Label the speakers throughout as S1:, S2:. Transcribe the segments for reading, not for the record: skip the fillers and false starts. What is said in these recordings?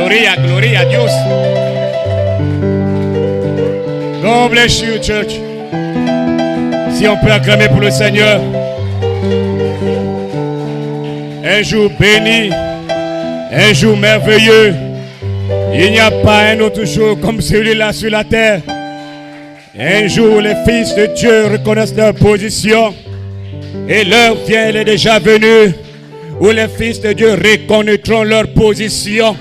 S1: Gloria a Dios. God bless you, church. Si on peut acclamer pour le Seigneur. Un jour béni, un jour merveilleux. Il n'y a pas un autre jour comme celui-là sur la terre. Un jour, les fils de Dieu reconnaissent leur position. Et l'heure vient, elle est déjà venue, où les fils de Dieu reconnaîtront leur position.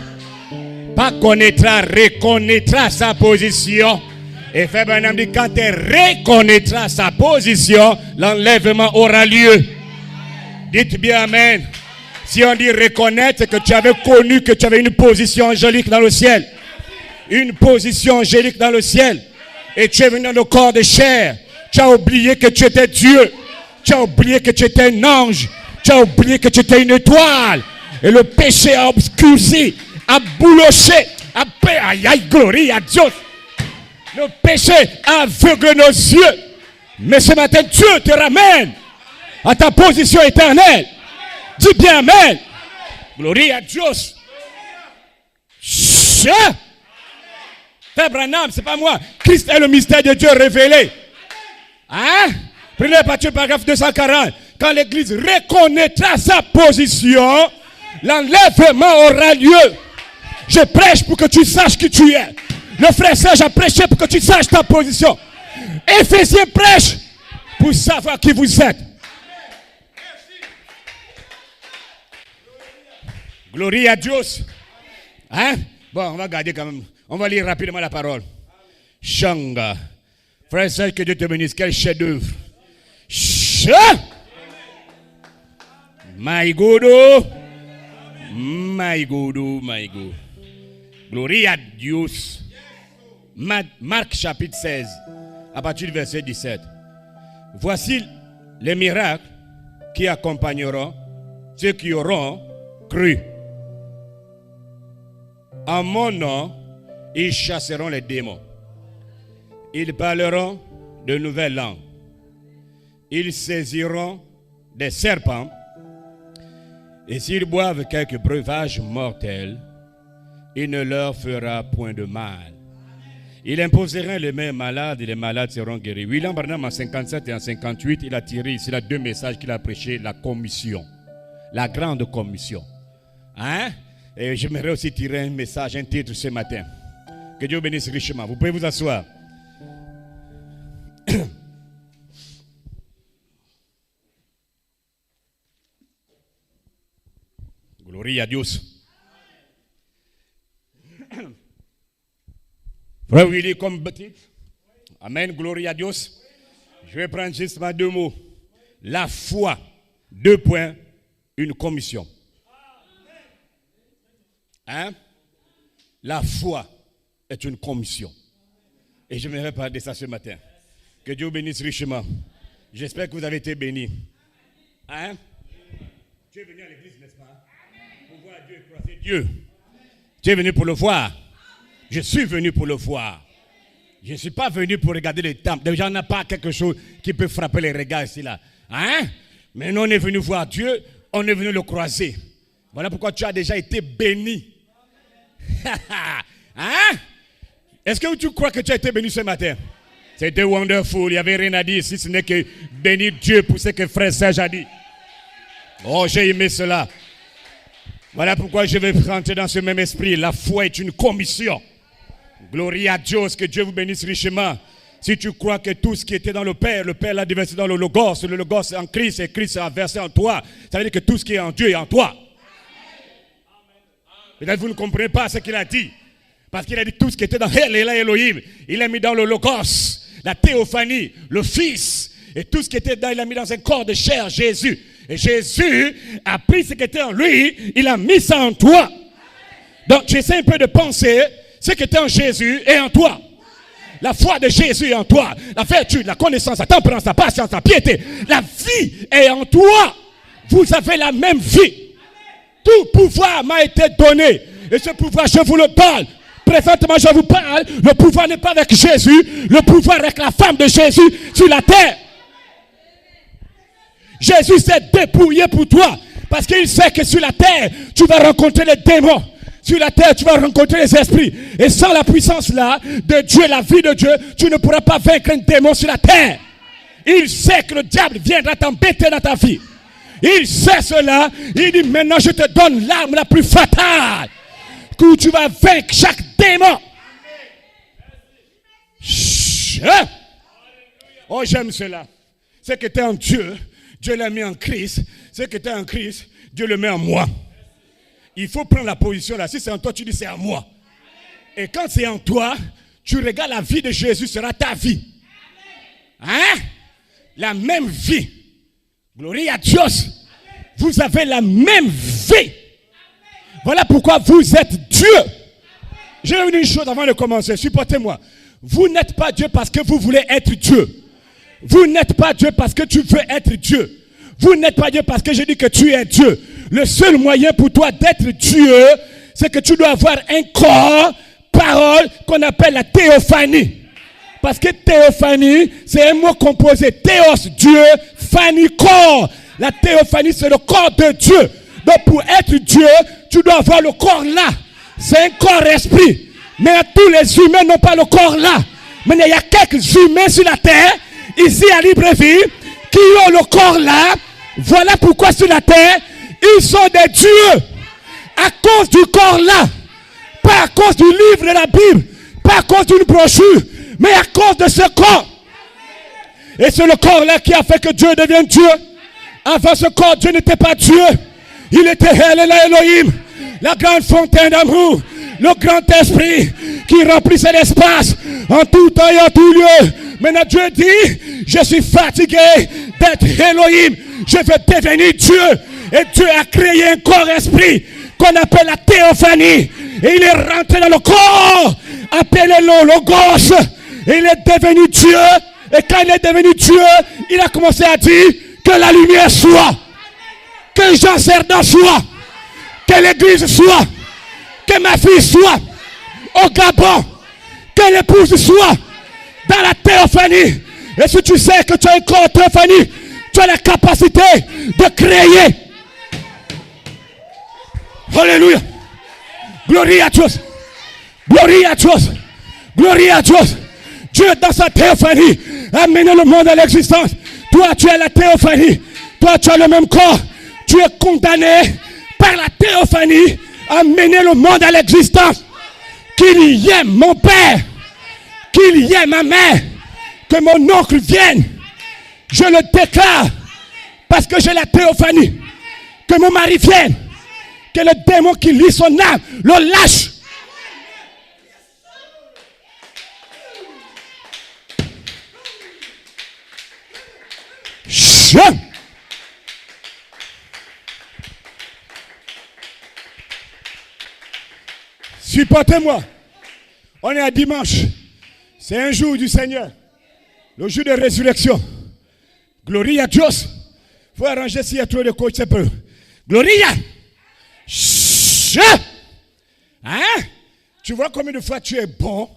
S1: Pas connaîtra, reconnaîtra sa position. Et Frère Branham dit, quand elle reconnaîtra sa position, l'enlèvement aura lieu. Dites bien Amen. Si on dit reconnaître, c'est que tu avais connu que tu avais une position angélique dans le ciel. Une position angélique dans le ciel. Et tu es venu dans le corps de chair. Tu as oublié que tu étais Dieu. Tu as oublié que tu étais un ange. Tu as oublié que tu étais une étoile. Et le péché a obscurci, a bouloché, a fait, aïe, aïe, glorie à Dieu. Le péché aveugle nos yeux. Mais ce matin, Dieu te ramène à ta position éternelle. Dis bien Amen. Glorie à Dieu. Frère Branham, c'est pas moi. Christ est le mystère de Dieu révélé. Hein? Prenez le partie paragraphe 240. Quand l'église reconnaîtra sa position, l'enlèvement aura lieu. Je prêche pour que tu saches qui tu es. Le frère Serge a prêché pour que tu saches ta position. Éphésiens prêche pour savoir qui vous êtes. Glorie à Dieu. Hein? Bon, on va garder quand même. On va lire rapidement la parole. Shanga. Frère Serge, que Dieu te bénisse. Quel chef-d'œuvre. My God. My God. My God. Glorie à Dieu. Marc chapitre 16, à partir du verset 17. Voici les miracles qui accompagneront ceux qui auront cru. En mon nom, ils chasseront les démons. Ils parleront de nouvelles langues. Ils saisiront des serpents. Et s'ils boivent quelques breuvages mortels, il ne leur fera point de mal. Il imposeront les mains malades et les malades seront guéris. William Branham en 57 et en 58, il a tiré ici deux messages qu'il a prêchés, la commission, la grande commission. Hein? Et j'aimerais aussi tirer un message, un titre ce matin. Que Dieu bénisse richement. Vous pouvez vous asseoir. Glorie à Dieu. Frère Willy comme titre. Amen, glorie à Dieu. Je vais prendre juste deux mots. La foi, deux points, une commission. Hein? La foi est une commission. Et je vais parler de ça ce matin. Que Dieu bénisse richement. J'espère que vous avez été bénis. Hein? Tu es venu à l'église, n'est-ce pas? Pour voir Dieu et croiser Dieu. Tu es venu pour le voir. Je suis venu pour le voir. Je ne suis pas venu pour regarder les temples. Déjà, on n'a pas quelque chose qui peut frapper les regards ici, là. Hein? Mais nous, on est venu voir Dieu. On est venu le croiser. Voilà pourquoi tu as déjà été béni. Hein? Est-ce que tu crois que tu as été béni ce matin? C'était wonderful. Il n'y avait rien à dire si ce n'est que bénir Dieu pour ce que frère Serge a dit. Oh, j'ai aimé cela. Voilà pourquoi je vais rentrer dans ce même esprit. La foi est une commission. Glorie à Dieu, que Dieu vous bénisse richement. Si tu crois que tout ce qui était dans le Père l'a déversé dans le Logos est en Christ et Christ est versé en toi, ça veut dire que tout ce qui est en Dieu est en toi. Peut-être vous ne comprenez pas ce qu'il a dit. Parce qu'il a dit tout ce qui était dans Elohim, il l'a mis dans le Logos, la théophanie, le Fils. Et tout ce qui était dedans, il l'a mis dans un corps de chair, Jésus. Et Jésus a pris ce qui était en lui, il a mis ça en toi. Donc j'essaie un peu de penser, ce qui était en Jésus est en toi. La foi de Jésus est en toi. La vertu, la connaissance, la tempérance, la patience, la piété. La vie est en toi. Vous avez la même vie. Tout pouvoir m'a été donné. Et ce pouvoir, je vous le donne. Présentement, je vous parle. Le pouvoir n'est pas avec Jésus. Le pouvoir est avec la femme de Jésus sur la terre. Jésus s'est dépouillé pour toi. Parce qu'il sait que sur la terre, tu vas rencontrer les démons. Sur la terre, tu vas rencontrer les esprits. Et sans la puissance là, de Dieu, la vie de Dieu, tu ne pourras pas vaincre un démon sur la terre. Il sait que le diable viendra t'embêter dans ta vie. Il sait cela. Il dit, maintenant je te donne l'arme la plus fatale. Que tu vas vaincre chaque démon. Oh, j'aime cela. Ce qui était en Dieu, Dieu l'a mis en Christ. Ce qui était en Christ, Dieu le met en moi. Il faut prendre la position là. Si c'est en toi, tu dis c'est en moi. Et quand c'est en toi, tu regardes la vie de Jésus, sera ta vie. Hein? La même vie. Gloria à Dieu. Vous avez la même vie. Voilà pourquoi vous êtes Dieu. Je vais vous dire une chose avant de commencer. Supportez-moi. Vous n'êtes pas Dieu parce que vous voulez être Dieu. Vous n'êtes pas Dieu parce que tu veux être Dieu. Vous n'êtes pas Dieu parce que je dis que tu es Dieu. Le seul moyen pour toi d'être Dieu, c'est que tu dois avoir un corps, parole, qu'on appelle la théophanie. Parce que théophanie, c'est un mot composé. Théos, Dieu, phanie, corps. La théophanie, c'est le corps de Dieu. Donc pour être Dieu, tu dois avoir le corps là. C'est un corps-esprit. Mais tous les humains n'ont pas le corps là. Mais il y a quelques humains sur la terre, ici à Libreville, qui ont le corps là. Voilà pourquoi sur la terre, ils sont des dieux. À cause du corps là. Pas à cause du livre de la Bible. Pas à cause d'une brochure. Mais à cause de ce corps. Et c'est le corps là qui a fait que Dieu devienne Dieu. Avant ce corps, Dieu n'était pas Dieu. Il était Elohim. La grande fontaine d'amour. Le grand esprit qui remplissait l'espace en tout temps et en tout lieu. Maintenant Dieu dit, je suis fatigué d'être Elohim. Je veux devenir Dieu. Et Dieu a créé un corps-esprit qu'on appelle la théophanie. Et il est rentré dans le corps, appelé-le Logos. Et il est devenu Dieu. Et quand il est devenu Dieu, il a commencé à dire que la lumière soit. Que Jean Cerdan soit. Que l'église soit. Que ma fille soit au Gabon. Que l'épouse soit dans la théophanie. Et si tu sais que tu as un corps théophanie, tu as la capacité de créer. Alléluia. Gloria à Dieu. Gloria à Dieu. Gloria à Dieu. Dieu dans sa théophanie a amené le monde à l'existence. Toi tu as la théophanie. Toi tu as le même corps. Tu es condamné par la théophanie à mener le monde à l'existence. Qu'il y ait mon père, qu'il y ait ma mère, que mon oncle vienne. Je le déclare parce que j'ai la théophanie. Que mon mari vienne. Que le démon qui lit son âme le lâche. Supportez-moi. On est à dimanche. C'est un jour du Seigneur. Le jour de résurrection. Gloria à Dieu. Il faut arranger s'il y a trop de coach, c'est peu. Gloria. Hein? Tu vois combien de fois tu es bon?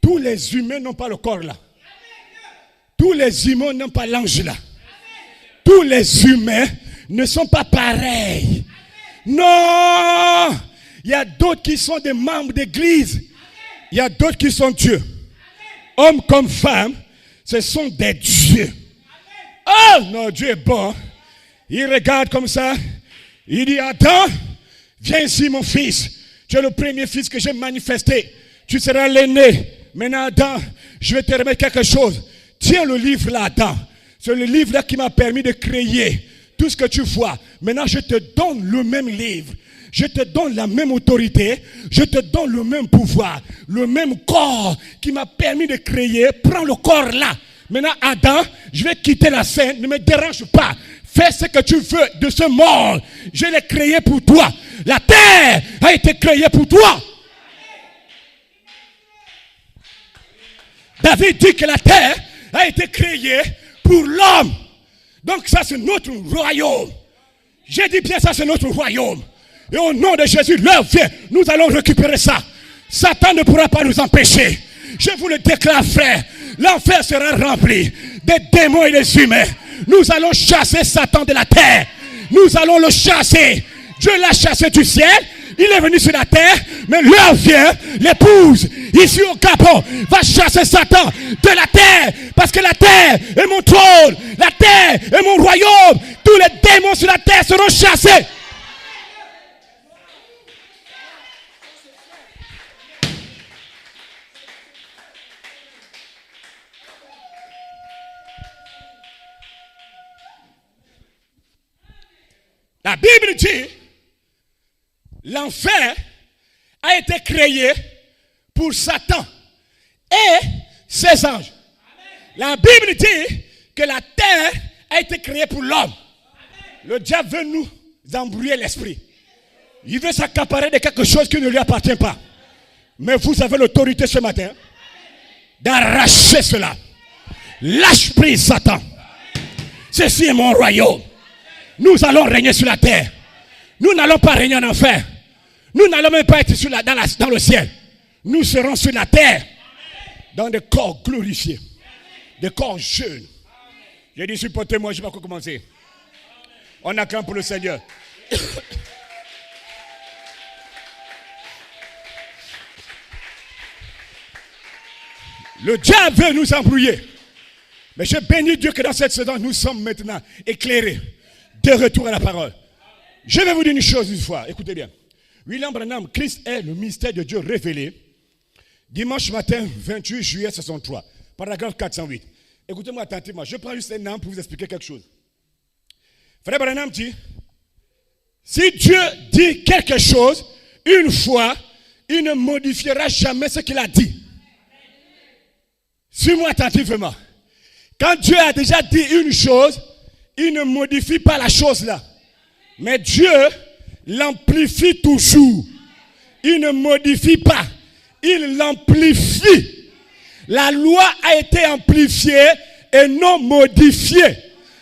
S1: Tous les humains n'ont pas le corps là. Tous les humains n'ont pas l'ange là. Tous les humains ne sont pas pareils. Non! Il y a d'autres qui sont des membres d'église. Il y a d'autres qui sont dieux. Hommes comme femmes, ce sont des dieux. Oh non, Dieu est bon. Il regarde comme ça. Il dit, Adam, viens ici mon fils. Tu es le premier fils que j'ai manifesté. Tu seras l'aîné. Maintenant Adam, je vais te remettre quelque chose. Tiens le livre là, Adam. C'est le livre là qui m'a permis de créer tout ce que tu vois. Maintenant je te donne le même livre. Je te donne la même autorité, je te donne le même pouvoir, le même corps qui m'a permis de créer. Prends le corps là. Maintenant, Adam, je vais quitter la scène, ne me dérange pas. Fais ce que tu veux de ce monde. Je l'ai créé pour toi. La terre a été créée pour toi. David dit que la terre a été créée pour l'homme. Donc ça c'est notre royaume. J'ai dit bien ça c'est notre royaume. Et au nom de Jésus, l'heure vient, nous allons récupérer ça. Satan ne pourra pas nous empêcher. Je vous le déclare, frère. L'enfer sera rempli des démons et des humains. Nous allons chasser Satan de la terre. Nous allons le chasser. Dieu l'a chassé du ciel, Il est venu sur la terre, mais l'heure vient, l'épouse, ici au Gabon, va chasser Satan de la terre, parce que la terre est mon trône, la terre est mon royaume. Tous les démons sur la terre seront chassés. La Bible dit, l'enfer a été créé pour Satan et ses anges. La Bible dit que la terre a été créée pour l'homme. Le diable veut nous embrouiller l'esprit. Il veut s'accaparer de quelque chose qui ne lui appartient pas. Mais vous avez l'autorité ce matin d'arracher cela. Lâche prise, Satan. Ceci est mon royaume. Nous allons régner sur la terre. Nous n'allons pas régner en enfer. Nous n'allons même pas être dans le ciel. Nous serons sur la terre. Dans des corps glorifiés. Des corps jeunes. J'ai dit, supportez-moi, je ne sais pas quoi commencer. On acclame pour le Seigneur. Le diable veut nous embrouiller. Mais je bénis Dieu que dans cette saison, nous sommes maintenant éclairés. De retour à la parole. Je vais vous dire une chose une fois. Écoutez bien. William Branham, Christ est le mystère de Dieu révélé. Dimanche matin, 28 juillet 63. Paragraphe 408. Écoutez-moi attentivement. Je prends juste un an pour vous expliquer quelque chose. Frère Branham dit, si Dieu dit quelque chose, une fois, il ne modifiera jamais ce qu'il a dit. Suis-moi attentivement. Quand Dieu a déjà dit une chose, il ne modifie pas la chose là. Mais Dieu l'amplifie toujours. Il ne modifie pas. Il l'amplifie. La loi a été amplifiée et non modifiée.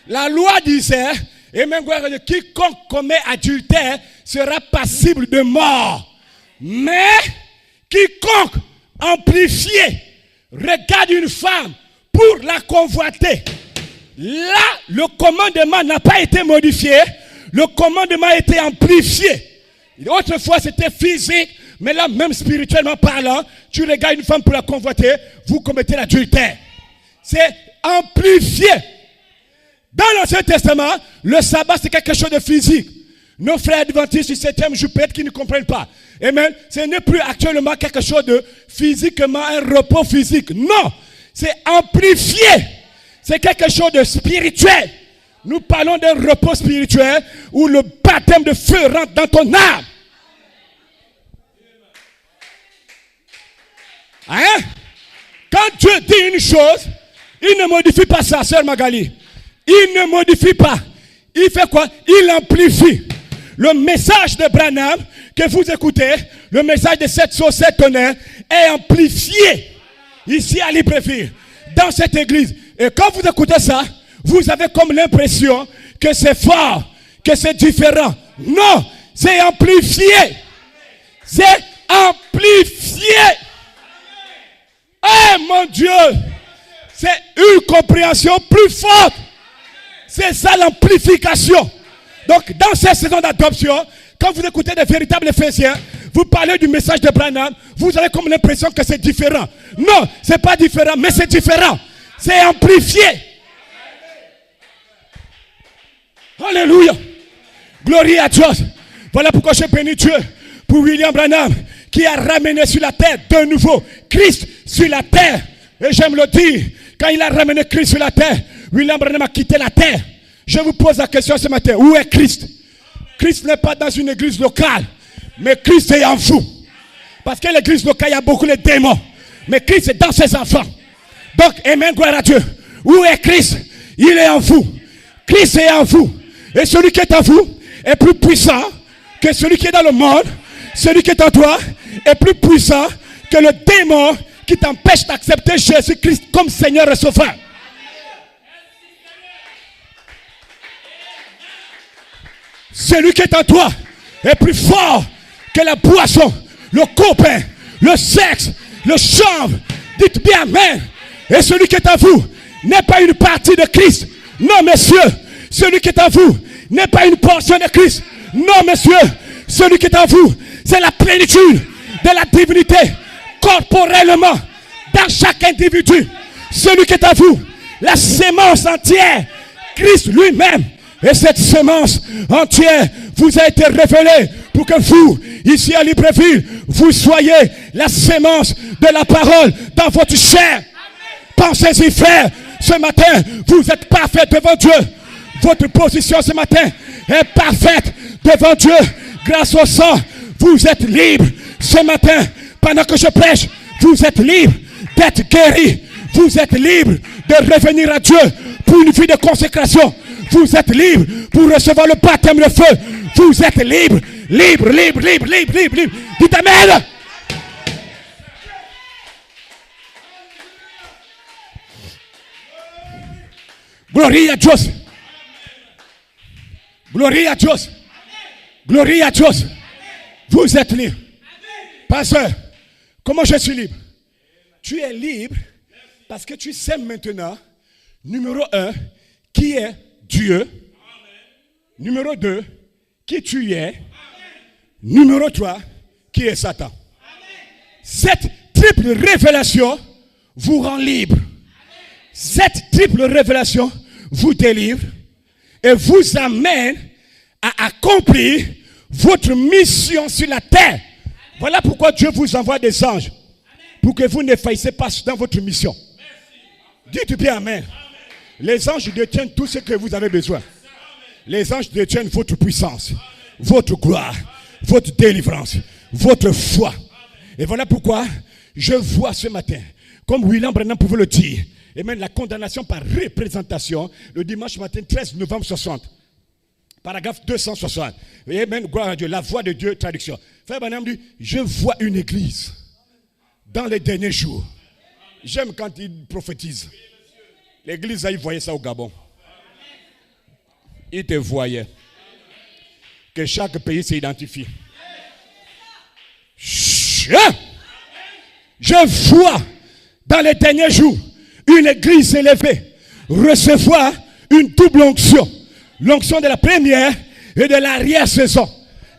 S1: La loi disait, et même quiconque commet adultère sera passible de mort. Mais quiconque amplifié regarde une femme pour la convoiter. Là, le commandement n'a pas été modifié. Le commandement a été amplifié. Autrefois, c'était physique. Mais là, même spirituellement parlant, tu regardes une femme pour la convoiter, vous commettez l'adultère. C'est amplifié. Dans l'Ancien Testament, le sabbat, c'est quelque chose de physique. Nos frères adventistes du 7e jour, peut-être qu'ils ne comprennent pas. Amen. Ce n'est plus actuellement quelque chose de physiquement, un repos physique. Non, c'est amplifié. C'est quelque chose de spirituel. Nous parlons d'un repos spirituel où le baptême de feu rentre dans ton âme. Hein? Quand Dieu dit une chose, il ne modifie pas ça, sœur Magali. Il ne modifie pas. Il fait quoi? Il amplifie. Le message de Branham que vous écoutez, le message de cette sauce, cette tonnerre, est amplifié ici à Libreville, dans cette église. Et quand vous écoutez ça, vous avez comme l'impression que c'est fort, que c'est différent. Non, c'est amplifié. C'est amplifié. Oh mon Dieu, c'est une compréhension plus forte. C'est ça l'amplification. Donc dans cette saison d'adoption, quand vous écoutez des véritables Éphésiens, vous parlez du message de Branham, vous avez comme l'impression que c'est différent. Non, c'est pas différent, mais c'est différent. C'est amplifié. Alléluia. Gloire à Dieu. Voilà pourquoi je bénis Dieu pour William Branham qui a ramené sur la terre de nouveau Christ sur la terre. Et j'aime le dire, quand il a ramené Christ sur la terre, William Branham a quitté la terre. Je vous pose la question ce matin, où est Christ? Christ n'est pas dans une église locale, mais Christ est en vous. Parce que l'église locale, il y a beaucoup de démons. Mais Christ est dans ses enfants. Donc, amen, gloire à Dieu. Où est Christ? Il est en vous. Christ est en vous. Et celui qui est en vous est plus puissant que celui qui est dans le monde. Celui qui est en toi est plus puissant que le démon qui t'empêche d'accepter Jésus-Christ comme Seigneur et Sauveur. Celui qui est en toi est plus fort que la boisson, le copain, le sexe, le chanvre. Dites bien amen. Et celui qui est en vous n'est pas une partie de Christ. Non, messieurs. Celui qui est en vous n'est pas une portion de Christ. Non, messieurs. Celui qui est en vous, c'est la plénitude de la divinité corporellement dans chaque individu. Celui qui est à vous, la sémence entière, Christ lui-même. Et cette sémence entière vous a été révélée pour que vous, ici à Libreville, vous soyez la sémence de la parole dans votre chair. Pensez-y, frère. Ce matin, vous êtes parfait devant Dieu. Votre position ce matin est parfaite devant Dieu. Grâce au sang, vous êtes libre. Ce matin, pendant que je prêche, vous êtes libre d'être guéri. Vous êtes libre de revenir à Dieu pour une vie de consécration. Vous êtes libre pour recevoir le baptême de feu. Vous êtes libre, libre, libre, libre, libre, libre, libre. Dites Amen. Gloria a Dios. Gloria a Dios. Gloria a Dios. Vous êtes libre. Pasteur, comment je suis libre? Tu es libre parce que tu sais maintenant, numéro 1, qui est Dieu. Numéro 2, qui tu es. Numéro 3, qui est Satan. Cette triple révélation vous rend libre. Cette triple révélation vous délivre et vous amène à accomplir votre mission sur la terre. Voilà pourquoi Dieu vous envoie des anges. Pour que vous ne faillissiez pas dans votre mission. Dites bien Amen. Les anges détiennent tout ce que vous avez besoin. Les anges détiennent votre puissance, votre gloire, votre délivrance, votre foi. Et voilà pourquoi je vois ce matin, comme William Branham pouvait le dire, et même la condamnation par représentation, le dimanche matin 13 novembre 60, paragraphe 260. Et même, gloire à Dieu, la voix de Dieu, traduction. Frère Branham dit, je vois une église dans les derniers jours. J'aime quand il prophétise. L'église, il voyait ça au Gabon. Il te voyait. Que chaque pays s'identifie. Je vois dans les derniers jours une église élevée recevoir une double onction. L'onction de la première et de l'arrière-saison.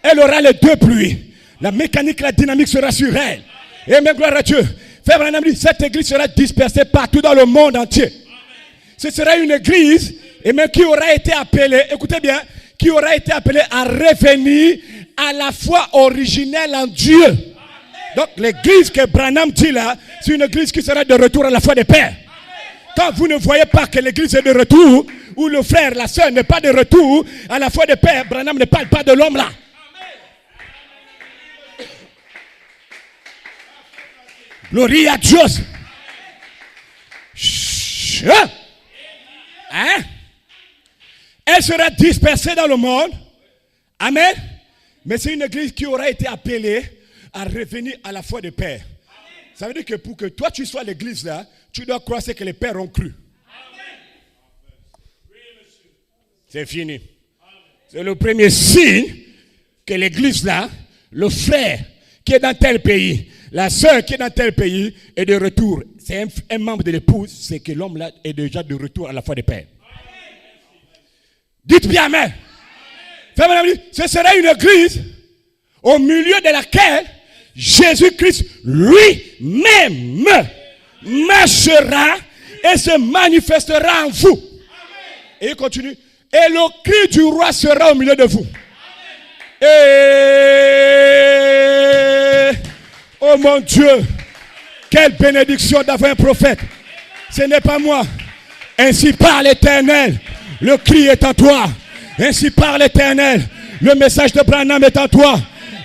S1: Elle aura les deux pluies. La mécanique, la dynamique sera sur elle. Et même gloire à Dieu. Frère Branham dit, cette église sera dispersée partout dans le monde entier. Ce sera une église et même qui aura été appelée, écoutez bien, qui aura été appelée à revenir à la foi originelle en Dieu. Donc l'église que Branham dit là, c'est une église qui sera de retour à la foi des pères. Quand vous ne voyez pas que l'église est de retour, ou le frère, la sœur n'est pas de retour à la foi des pères, Branham ne parle pas de l'homme là. Gloria a Dios. Hein? Elle sera dispersée dans le monde. Amen. Mais c'est une église qui aura été appelée à revenir à la foi des pères. Ça veut dire que pour que toi tu sois l'église là, tu dois croire ce que les pères ont cru. C'est fini. C'est le premier signe que l'église là, le frère qui est dans tel pays, la sœur qui est dans tel pays est de retour. C'est un membre de l'épouse, c'est que l'homme là est déjà de retour à la foi des pères. Dites bien Amen. Ce sera une église au milieu de laquelle Jésus-Christ lui-même marchera et se manifestera en vous. Et il continue. Et le cri du roi sera au milieu de vous. Et oh mon Dieu, quelle bénédiction d'avoir un prophète. Ce n'est pas moi. Ainsi parle l'Éternel. Le cri est en toi. Ainsi parle l'Éternel. Le message de Branham est en toi.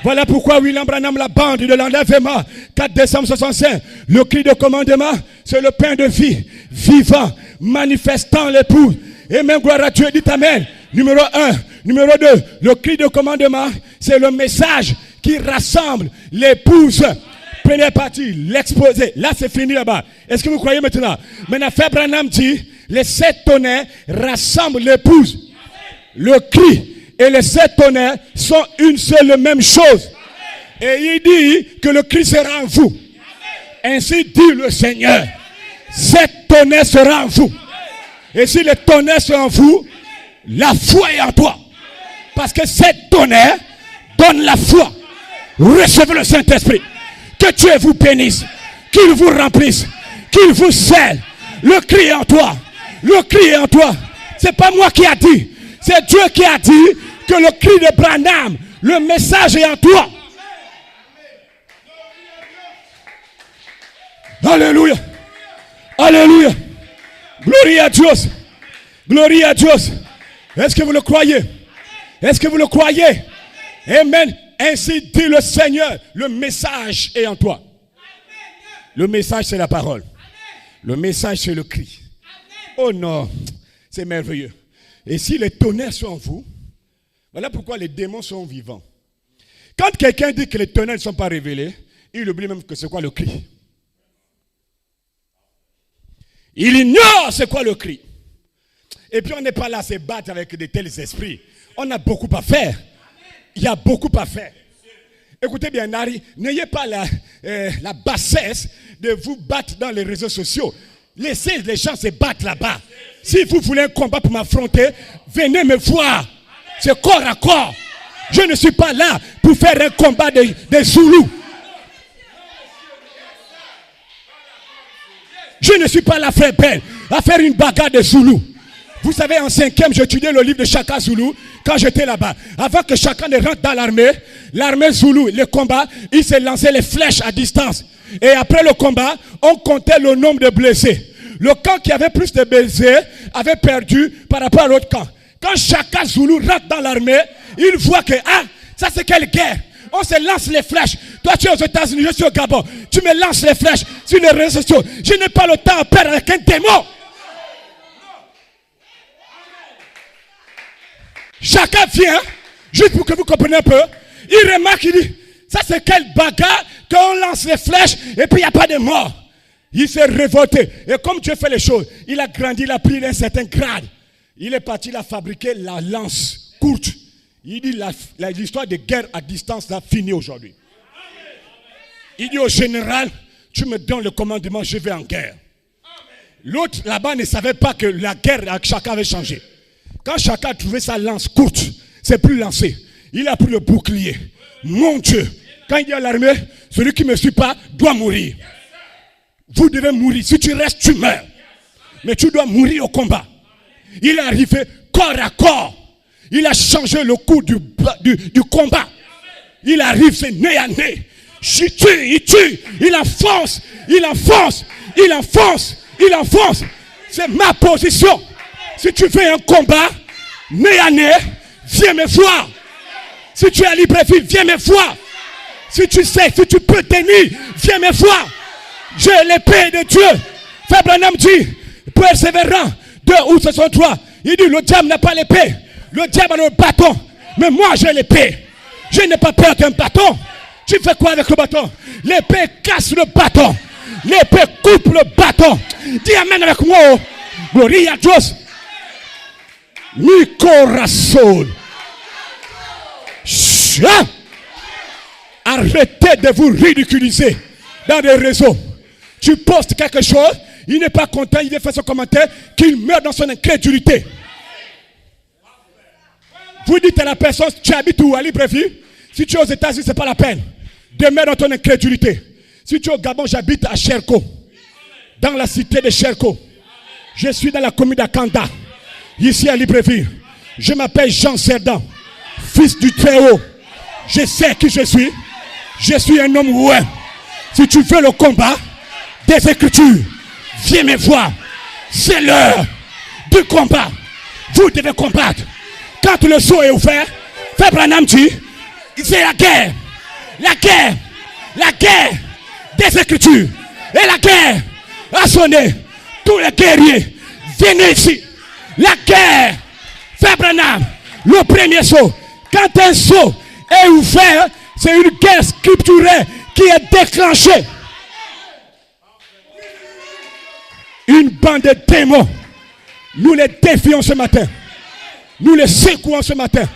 S1: Voilà pourquoi William Branham, la bande de l'enlèvement, 4 décembre 65, le cri de commandement, c'est le pain de vie, vivant, manifestant l'épouse. Et même gloire à Dieu, dites Amen. Numéro 1, numéro 2, le cri de commandement, c'est le message qui rassemble l'épouse. Première partie, l'exposé. Là, c'est fini là-bas. Est-ce que vous croyez maintenant? Maintenant, Frère Branham dit, les 7 tonnerres rassemblent l'épouse. Le cri et les 7 tonnerres sont une seule même chose. Et il dit que le cri sera en vous. Ainsi dit le Seigneur. 7 tonnerres sera en vous. Et si les tonnerres sont en vous, la foi est en toi. Parce que 7 tonnerres donnent la foi. Recevez le Saint-Esprit. Que Dieu vous bénisse. Qu'il vous remplisse. Qu'il vous scelle. Le cri est en toi. Le cri est en toi. C'est pas moi qui a dit. C'est Dieu qui a dit que le cri de Branham, le message est en toi. Alléluia. Alléluia. Gloire à Dieu. Gloire à Dieu. Est-ce que vous le croyez? Est-ce que vous le croyez? Amen. Ainsi dit le Seigneur, le message est en toi. Le message, c'est la parole. Le message, c'est le cri. Oh non, c'est merveilleux. Et si les tonnerres sont en vous, voilà pourquoi les démons sont vivants. Quand quelqu'un dit que les tonnerres ne sont pas révélés, il oublie même que c'est quoi le cri. Il ignore c'est quoi le cri. Et puis on n'est pas là à se battre avec de tels esprits. On a beaucoup à faire. Il y a beaucoup à faire. Écoutez bien, Nari, n'ayez pas la bassesse de vous battre dans les réseaux sociaux. Laissez les gens se battre là-bas. Si vous voulez un combat pour m'affronter, venez me voir. C'est corps à corps. Je ne suis pas là pour faire un combat des Zoulous. Je ne suis pas là, frère Ben, à faire une bagarre de Zoulous. Vous savez, en 5e, j'étudiais le livre de Chaka Zoulou quand j'étais là-bas. Avant que chacun ne rentre dans l'armée Zoulou, le combat, il s'est lancé les flèches à distance. Et après le combat, on comptait le nombre de blessés. Le camp qui avait plus de blessés avait perdu par rapport à l'autre camp. Quand Chaka Zoulou rentre dans l'armée, il voit que, ça c'est quelle guerre? On se lance les flèches. Toi tu es aux États-Unis, je suis au Gabon. Tu me lances les flèches sur les réseaux sociaux. Je n'ai pas le temps à perdre avec un démon. Chacun vient, juste pour que vous compreniez un peu, il remarque, il dit, ça c'est quelle bagarre qu'on lance les flèches et puis il n'y a pas de mort. Il s'est révolté. Et comme Dieu fait les choses, il a grandi, il a pris un certain grade. Il est parti, il a fabriqué la lance courte. Il dit, l'histoire de guerre à distance a fini aujourd'hui. Il dit au général, tu me donnes le commandement, je vais en guerre. L'autre là-bas ne savait pas que la guerre avec chacun avait changé. Quand chacun a trouvé sa lance courte, c'est plus lancé. Il a pris le bouclier. Mon Dieu, quand il dit à l'armée, celui qui ne me suit pas doit mourir. Vous devez mourir. Si tu restes, tu meurs. Mais tu dois mourir au combat. Il est arrivé corps à corps. Il a changé le cours du combat. Il arrive, c'est nez à nez. Il tue, il enfonce, il enfonce, il enfonce, il enfonce. C'est ma position. Si tu fais un combat, nez à nez, viens me voir. Si tu es à Libreville, viens me voir. Si tu sais, si tu peux tenir, viens me voir. J'ai l'épée de Dieu. Frère Branham dit, persévérant, 2 ou 63. Il dit, le diable n'a pas l'épée. Le diable a le bâton. Mais moi, j'ai l'épée. Je n'ai pas peur d'un bâton. Tu fais quoi avec le bâton? L'épée casse le bâton. L'épée coupe le bâton. Dis amen avec moi. Gloria a Dieu. Nicorasoul. Arrêtez de vous ridiculiser dans des réseaux. Tu postes quelque chose, il n'est pas content, il vient faire son commentaire, qu'il meurt dans son incrédulité. Vous dites à la personne, tu habites où? À Libreville? Si tu es aux États-Unis, ce n'est pas la peine. Demeure dans ton incrédulité. Si tu es au Gabon, j'habite à Cherko, dans la cité de Cherko. Je suis dans la commune d'Akanda, ici à Libreville. Je m'appelle Jean Cerdan, fils du Très-Haut. Je sais qui je suis. Je suis un homme ouin. Si tu veux le combat des Écritures, viens me voir. C'est l'heure du combat. Vous devez combattre. Quand le saut est ouvert, Frère Branham dit, c'est la guerre. La guerre. La guerre des Écritures. Et la guerre a sonné. Tous les guerriers, venez ici. La guerre. Frère Branham, le premier saut. Quand un saut est ouvert, c'est une guerre scripturelle qui est déclenchée. Une bande de démons. Nous les défions ce matin. Nous les secouons ce matin.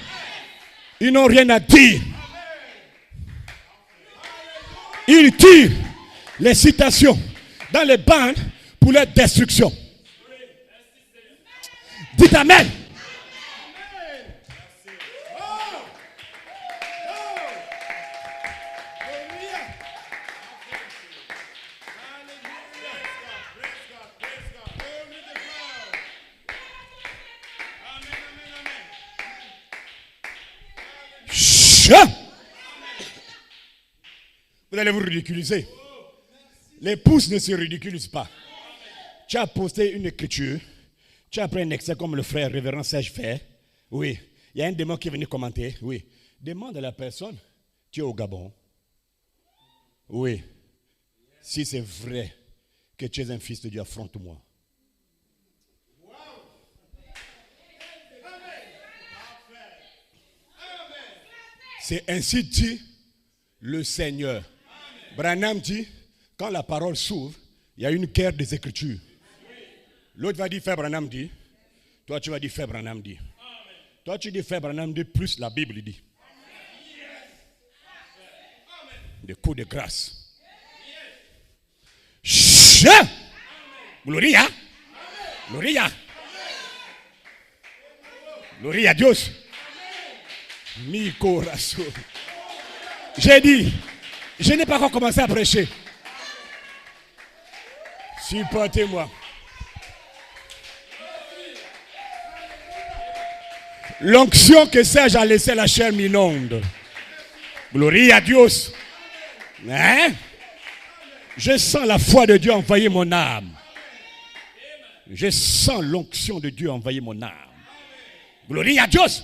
S1: Ils n'ont rien à dire. Ils tirent les citations dans les bandes pour leur destruction. Dites amen. Vous allez vous ridiculiser. Les pouces ne se ridiculisent pas. Tu as posté une écriture, tu as pris un extrait comme le frère révérend Serge fait. Oui, il y a un démon qui est venu commenter. Oui, demande à la personne, tu es au Gabon. Oui, si c'est vrai que tu es un fils de Dieu, affronte-moi. C'est ainsi dit le Seigneur. Branham dit, quand la parole s'ouvre, il y a une guerre des Écritures. L'autre va dire, Frère Branham dit. Toi, tu vas dire, Frère Branham dit. Toi, tu dis, Frère Branham dit, plus la Bible dit. Des coups de grâce. Gloria. Gloria. Gloria a Dios. Mi corazón. J'ai dit, je n'ai pas encore commencé à prêcher. Supportez-moi. L'onction que Serge a laissé la chair m'inonde. Gloria a Dios. Hein? Je sens la foi de Dieu envahir mon âme. Je sens l'onction de Dieu envahir mon âme. Gloria a Dios.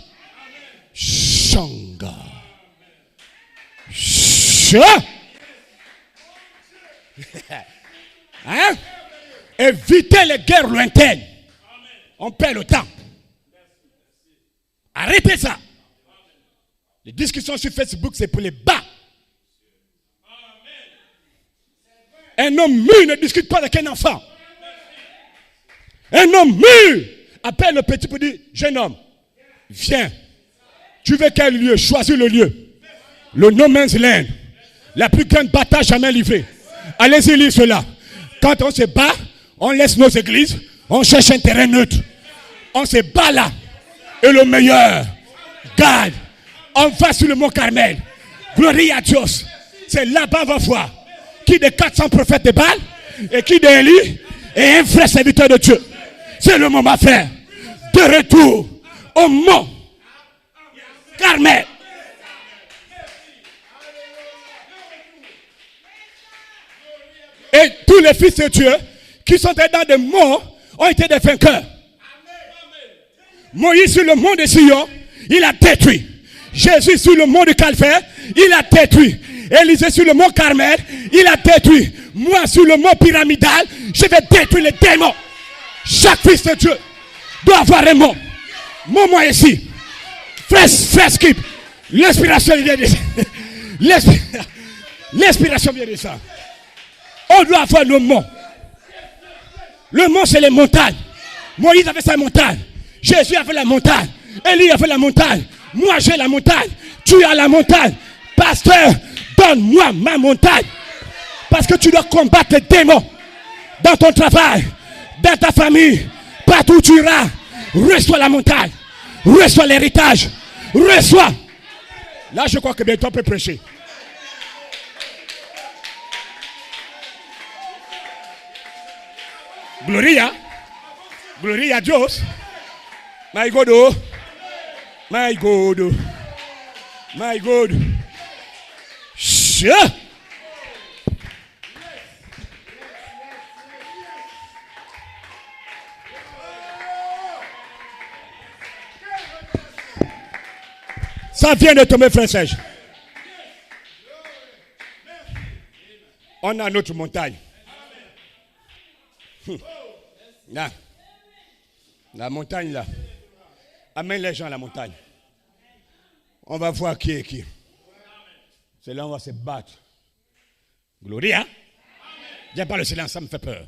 S1: Shanga. Hein? Évitez les guerres lointaines. On perd le temps. Arrêtez ça. Les discussions sur Facebook, c'est pour les bas. Un homme mûr ne discute pas avec un enfant. Un homme mûr appelle le petit pour dire, jeune homme, viens. Tu veux quel lieu? Choisis le lieu. Le No Man's Land. La plus grande bataille jamais livrée. Allez-y lire cela. Quand on se bat, on laisse nos églises, on cherche un terrain neutre. On se bat là. Et le meilleur gagne. On va sur le mont Carmel. Gloria à Dieu. C'est là-bas, on va voir. Qui des 400 prophètes de Baal et qui d'Élie est un vrai serviteur de Dieu. C'est le moment, frère. De retour au mont Carmel. Et tous les fils de Dieu qui sont dans des monts ont été des vainqueurs. Moïse sur le mont de Sion, il a détruit. Jésus sur le mont de Calvaire, il a détruit. Élisée sur le mont Carmel, il a détruit. Moi sur le mont pyramidal, je vais détruire les démons. Chaque fils de Dieu doit avoir un mot. Moi ici. Frère Skip. L'inspiration vient de ça. L'inspiration vient de ça. On doit avoir le mont. Le mont, c'est les montagnes. Moïse avait sa montagne. Jésus avait la montagne. Élie avait la montagne. Moi, j'ai la montagne. Tu as la montagne. Pasteur, donne-moi ma montagne. Parce que tu dois combattre les démons. Dans ton travail, dans ta famille, partout où tu iras. Reçois la montagne. Reçois l'héritage. Reçois. Là, je crois que bientôt on peut prêcher. Gloria. Gloria a Dios. My God. Oh. My God. My God. Sure. Ça vient de tomber, frère Serge. On a notre montagne. Là. La montagne là. Amène les gens à la montagne. On va voir qui est qui. C'est là où on va se battre. Gloria. Viens pas le silence, ça me fait peur.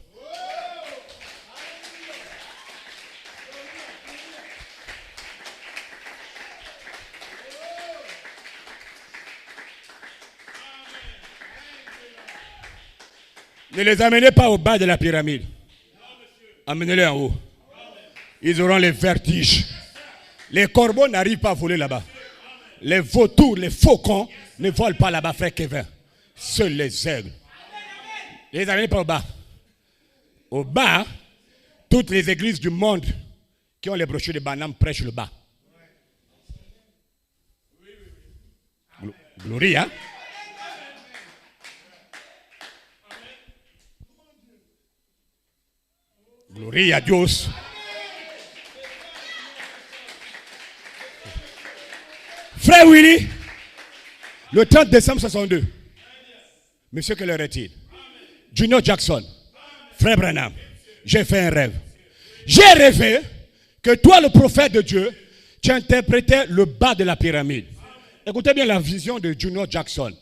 S1: Ne les amenez pas au bas de la pyramide. Amenez-les en haut. Ils auront les vertiges. Les corbeaux n'arrivent pas à voler là-bas. Les vautours, les faucons ne volent pas là-bas, frère Kevin. Seuls les aigles. Ne les amenez pas au bas. Au bas, toutes les églises du monde qui ont les brochures de Branham prêchent le bas. Gloria. Gloria a Dios. Frère Willy, le 30 décembre 62. Monsieur, quelle heure est-il? Junior Jackson. Frère Branham, j'ai fait un rêve. J'ai rêvé que toi, le prophète de Dieu, tu interprétais le bas de la pyramide. Écoutez bien la vision de Junior Jackson.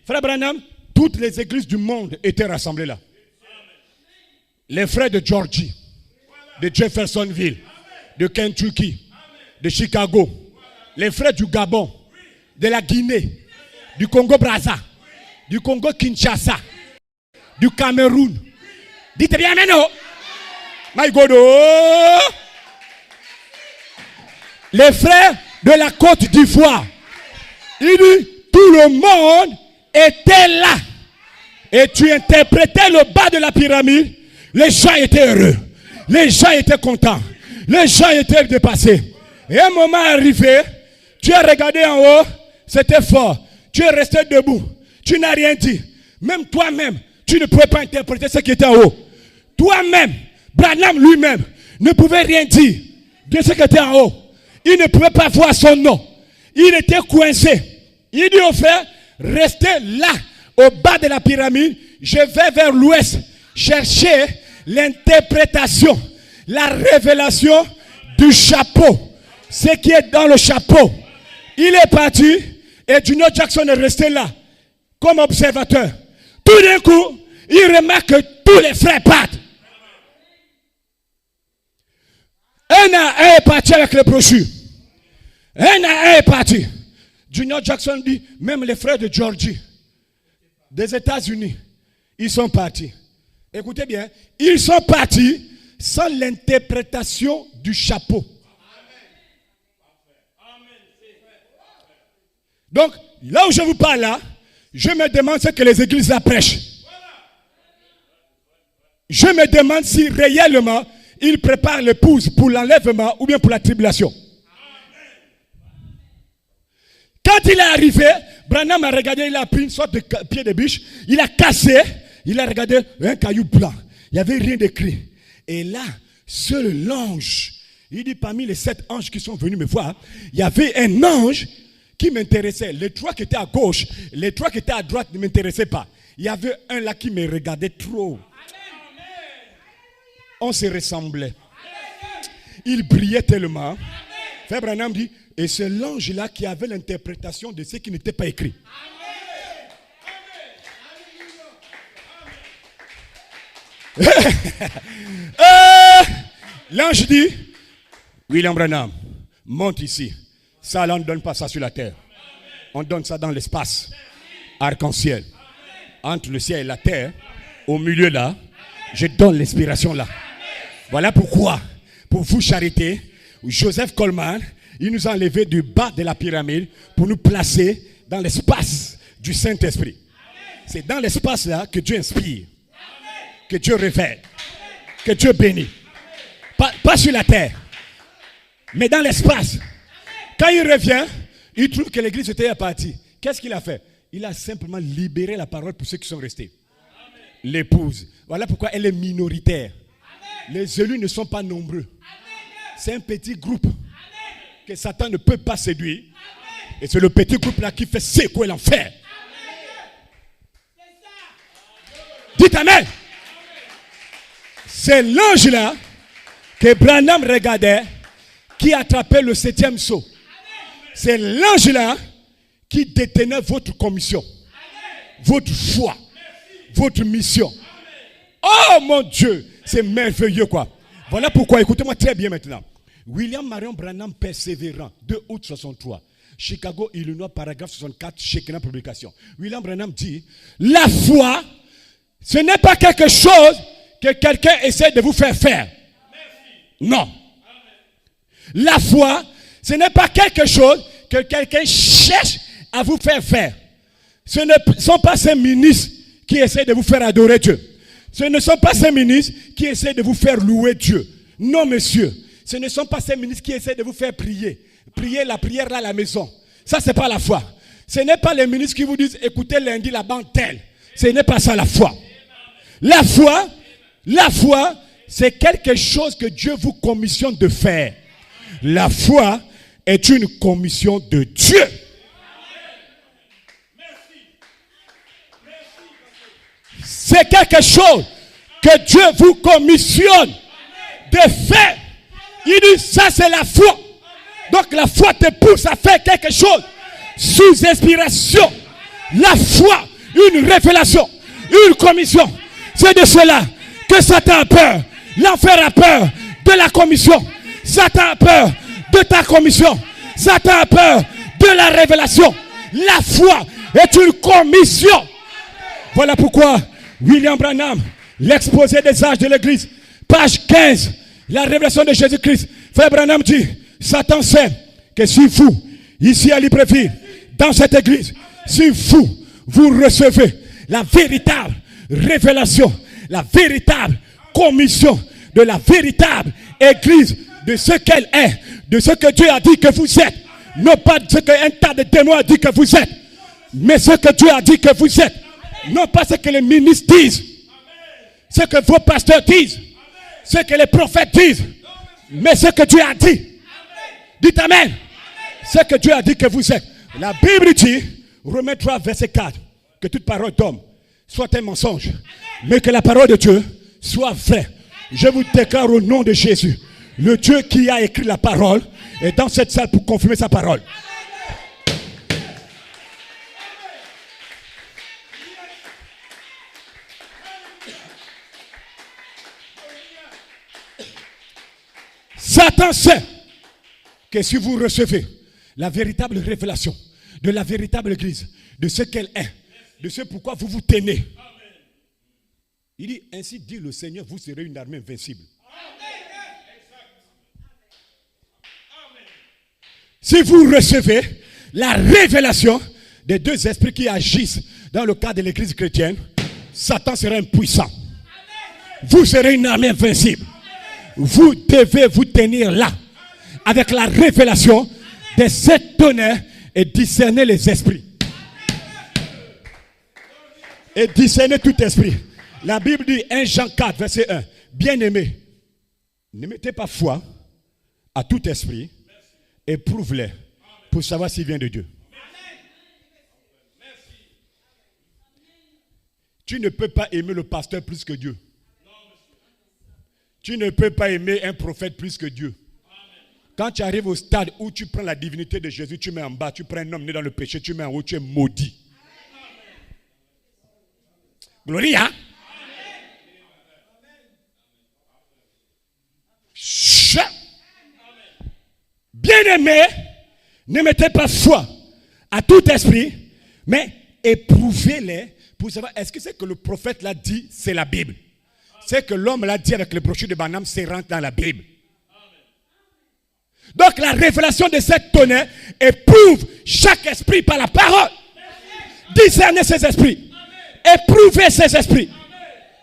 S1: Frère Branham, toutes les églises du monde étaient rassemblées là. Les frères de Georgie, de Jeffersonville, de Kentucky, de Chicago, les frères du Gabon, de la Guinée, du Congo-Brazza, du Congo-Kinshasa, du Cameroun. Dites bien maintenant. My God. Les frères de la Côte d'Ivoire. Il dit, tout le monde était là. Et tu interprétais le bas de la pyramide. Les gens étaient heureux. Les gens étaient contents. Les gens étaient dépassés. Et un moment arrivé, tu as regardé en haut, c'était fort. Tu es resté debout. Tu n'as rien dit. Même toi-même, tu ne pouvais pas interpréter ce qui était en haut. Toi-même, Branham lui-même, ne pouvait rien dire de ce qui était en haut. Il ne pouvait pas voir son nom. Il était coincé. Il dit au frère, restez là, au bas de la pyramide. Je vais vers l'ouest chercher l'interprétation, la révélation du chapeau. Ce qui est dans le chapeau. Il est parti et Junior Jackson est resté là, comme observateur. Tout d'un coup, il remarque que tous les frères partent. Un à un est parti avec les brochures. Un à un est parti. Junior Jackson dit, même les frères de Georgie, des États-Unis, ils sont partis. Écoutez bien, ils sont partis sans l'interprétation du chapeau. Donc, là où je vous parle là, je me demande ce que les églises la prêchent. Je me demande si réellement ils préparent l'épouse pour l'enlèvement ou bien pour la tribulation. Quand il est arrivé, Branham a regardé, il a pris une sorte de pied de biche, il a cassé, il a regardé un caillou blanc. Il n'y avait rien d'écrit. Et là, seul l'ange, il dit parmi les 7 anges qui sont venus me voir, il y avait un ange qui m'intéressait. Les 3 qui étaient à gauche, les 3 qui étaient à droite ne m'intéressaient pas. Il y avait un là qui me regardait trop. On se ressemblait. Il brillait tellement. Frère Branham dit, et c'est l'ange là qui avait l'interprétation de ce qui n'était pas écrit. L'ange dit, William Branham, monte ici. Ça là, on ne donne pas ça sur la terre. On donne ça dans l'espace. Arc-en-ciel. Entre le ciel et la terre, au milieu là, je donne l'inspiration là. Voilà pourquoi, pour vous charité, Joseph Coleman, il nous a enlevés du bas de la pyramide pour nous placer dans l'espace du Saint-Esprit. C'est dans l'espace là que Dieu inspire, que Dieu révèle, que Dieu bénit. Pas sur la terre, mais dans l'espace. Quand il revient, il trouve que l'église était partie. Qu'est-ce qu'il a fait? Il a simplement libéré la parole pour ceux qui sont restés. L'épouse. Voilà pourquoi elle est minoritaire. Les élus ne sont pas nombreux. C'est un petit groupe que Satan ne peut pas séduire. Et c'est le petit groupe là qui fait secouer l'enfer. Dites amen. C'est l'ange là que Branham regardait qui attrapait le 7e sceau. C'est l'ange là qui détenait votre commission, votre foi, votre mission. Oh mon Dieu, c'est merveilleux quoi. Voilà pourquoi, écoutez-moi très bien maintenant. William Marion Branham persévérant, 2 août 63, Chicago, Illinois, paragraphe 64, Shekinah Publication. William Branham dit, la foi, ce n'est pas quelque chose que quelqu'un essaie de vous faire faire. Non. La foi, ce n'est pas quelque chose que quelqu'un cherche à vous faire faire. Ce ne sont pas ces ministres qui essaient de vous faire adorer Dieu. Ce ne sont pas ces ministres qui essaient de vous faire louer Dieu. Non, monsieur. Ce ne sont pas ces ministres qui essaient de vous faire prier. Prier la prière là à la maison. Ça, ce n'est pas la foi. Ce n'est pas les ministres qui vous disent, écoutez lundi la banque telle. Ce n'est pas ça la foi. La foi, c'est quelque chose que Dieu vous commissionne de faire. La foi est une commission de Dieu. C'est quelque chose que Dieu vous commissionne de faire. Il dit, ça c'est la foi. Donc la foi te pousse à faire quelque chose sous inspiration. La foi, une révélation, une commission. C'est de cela que Satan a peur. L'enfer a peur de la commission. Satan a peur de ta commission. Satan a peur de la révélation. La foi est une commission. Voilà pourquoi William Branham, l'exposé des âges de l'église, page 15, la révélation de Jésus-Christ. Frère Branham dit, Satan sait que si vous, ici à Libreville, dans cette église, si vous recevez la véritable révélation, la véritable commission de la véritable église, de ce qu'elle est, de ce que Dieu a dit que vous êtes, non pas ce qu'un tas de témoins a dit que vous êtes, mais ce que Dieu a dit que vous êtes, non pas ce que les ministres disent, ce que vos pasteurs disent, ce que les prophètes disent, mais ce que Dieu a dit. Dites Amen. Ce que Dieu a dit que vous êtes. La Bible dit, Romains 3, verset 4, que toute parole d'homme soit un mensonge, mais que la parole de Dieu soit vraie. Je vous déclare au nom de Jésus, le Dieu qui a écrit la parole est dans cette salle pour confirmer sa parole. Satan sait que si vous recevez la véritable révélation de la véritable église, de ce qu'elle est, de ce pourquoi vous vous tenez, il dit, ainsi dit le Seigneur, vous serez une armée invincible. Si vous recevez la révélation des deux esprits qui agissent dans le cadre de l'église chrétienne, Satan sera impuissant. Vous serez une armée invincible. Vous devez vous tenir là, avec la révélation des 7 tonnerres et discerner les esprits. Et discerner tout esprit. La Bible dit 1 Jean 4, verset 1. Bien-aimés, ne mettez pas foi à tout esprit, éprouve-les pour savoir s'il vient de Dieu. Tu ne peux pas aimer le pasteur plus que Dieu. Tu ne peux pas aimer un prophète plus que Dieu. Quand tu arrives au stade où tu prends la divinité de Jésus, tu mets en bas, tu prends un homme né dans le péché, tu mets en haut, tu es maudit. Gloria. Bien-aimés, ne mettez pas foi à tout esprit, mais éprouvez-les pour savoir est-ce que c'est que le prophète l'a dit, c'est la Bible. C'est que l'homme l'a dit avec les brochures de Branham, c'est rentre dans la Bible. Donc la révélation de cette tonnerre éprouve chaque esprit par la parole. Discernez ces esprits. Éprouvez ces esprits.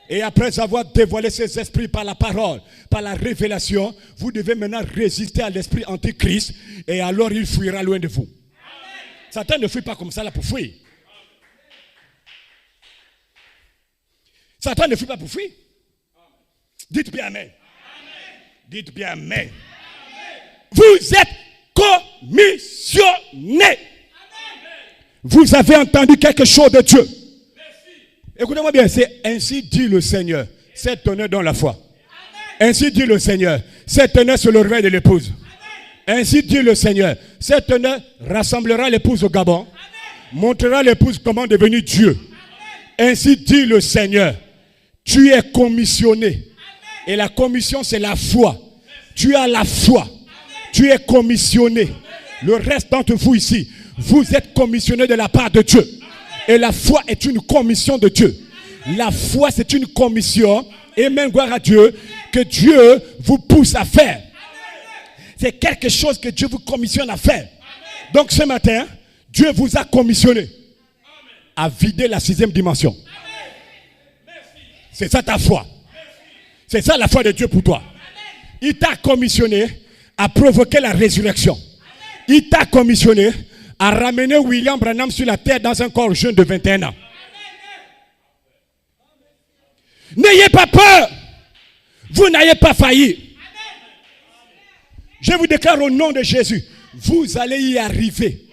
S1: Et après avoir dévoilé ces esprits par la parole, par la révélation, vous devez maintenant résister à l'esprit antichrist et alors il fuira loin de vous. Satan ne fuit pas comme ça là pour fuir. Satan ne fuit pas pour fuir. Dites bien amen. Dites bien amen. Vous êtes commissionnés. Vous avez entendu quelque chose de Dieu. Écoutez-moi bien, c'est ainsi dit le Seigneur. Cette tonnerre dans la foi. Ainsi dit le Seigneur. Cette tonnerre sur le réveil de l'épouse. Ainsi dit le Seigneur. Cette tonnerre rassemblera l'épouse au Gabon. Montrera l'épouse comment devenir Dieu. Ainsi dit le Seigneur. Tu es commissionné. Et la commission, c'est la foi. Tu as la foi. Tu es commissionné. Le reste d'entre vous ici, vous êtes commissionné de la part de Dieu. Et la foi est une commission de Dieu. La foi, c'est une commission. Et même gloire à Dieu, que Dieu vous pousse à faire. C'est quelque chose que Dieu vous commissionne à faire. Donc ce matin, Dieu vous a commissionné à vider la 6e dimension. C'est ça ta foi. C'est ça la foi de Dieu pour toi. Il t'a commissionné à provoquer la résurrection. Il t'a commissionné a ramené William Branham sur la terre dans un corps jeune de 21 ans. N'ayez pas peur. Vous n'ayez pas failli. Je vous déclare au nom de Jésus, vous allez y arriver.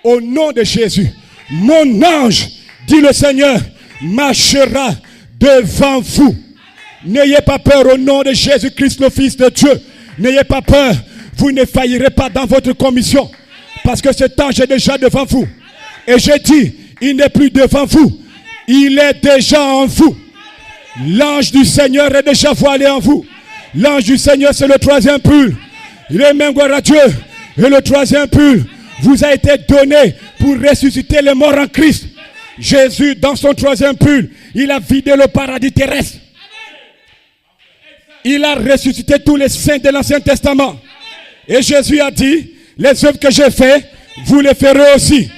S1: Au nom de Jésus, mon ange, dit le Seigneur, marchera devant vous. N'ayez pas peur au nom de Jésus-Christ, le Fils de Dieu. N'ayez pas peur. Vous ne faillirez pas dans votre commission. Parce que cet ange est déjà devant vous. Et je dis, il n'est plus devant vous. Il est déjà en vous. L'ange du Seigneur est déjà voilé en vous. L'ange du Seigneur, c'est le troisième pull. Il est même gloire à Dieu. Et le troisième pull vous a été donné pour ressusciter les morts en Christ. Jésus, dans son troisième pull, il a vidé le paradis terrestre. Il a ressuscité tous les saints de l'Ancien Testament. Et Jésus a dit, les œuvres que j'ai faites, vous les ferez aussi.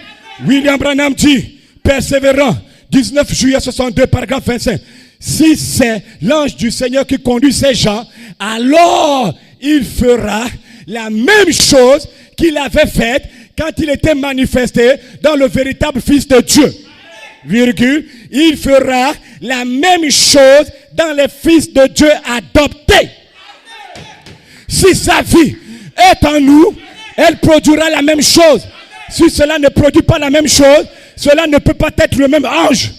S1: William Branham dit, persévérant, 19 juillet 62, paragraphe 25. Si c'est l'ange du Seigneur qui conduit ces gens, alors il fera la même chose qu'il avait faite quand il était manifesté dans le véritable Fils de Dieu. Virgule, il fera la même chose dans les fils de Dieu adoptés. Si sa vie est en nous, elle produira la même chose. Si cela ne produit pas la même chose, cela ne peut pas être le même ange.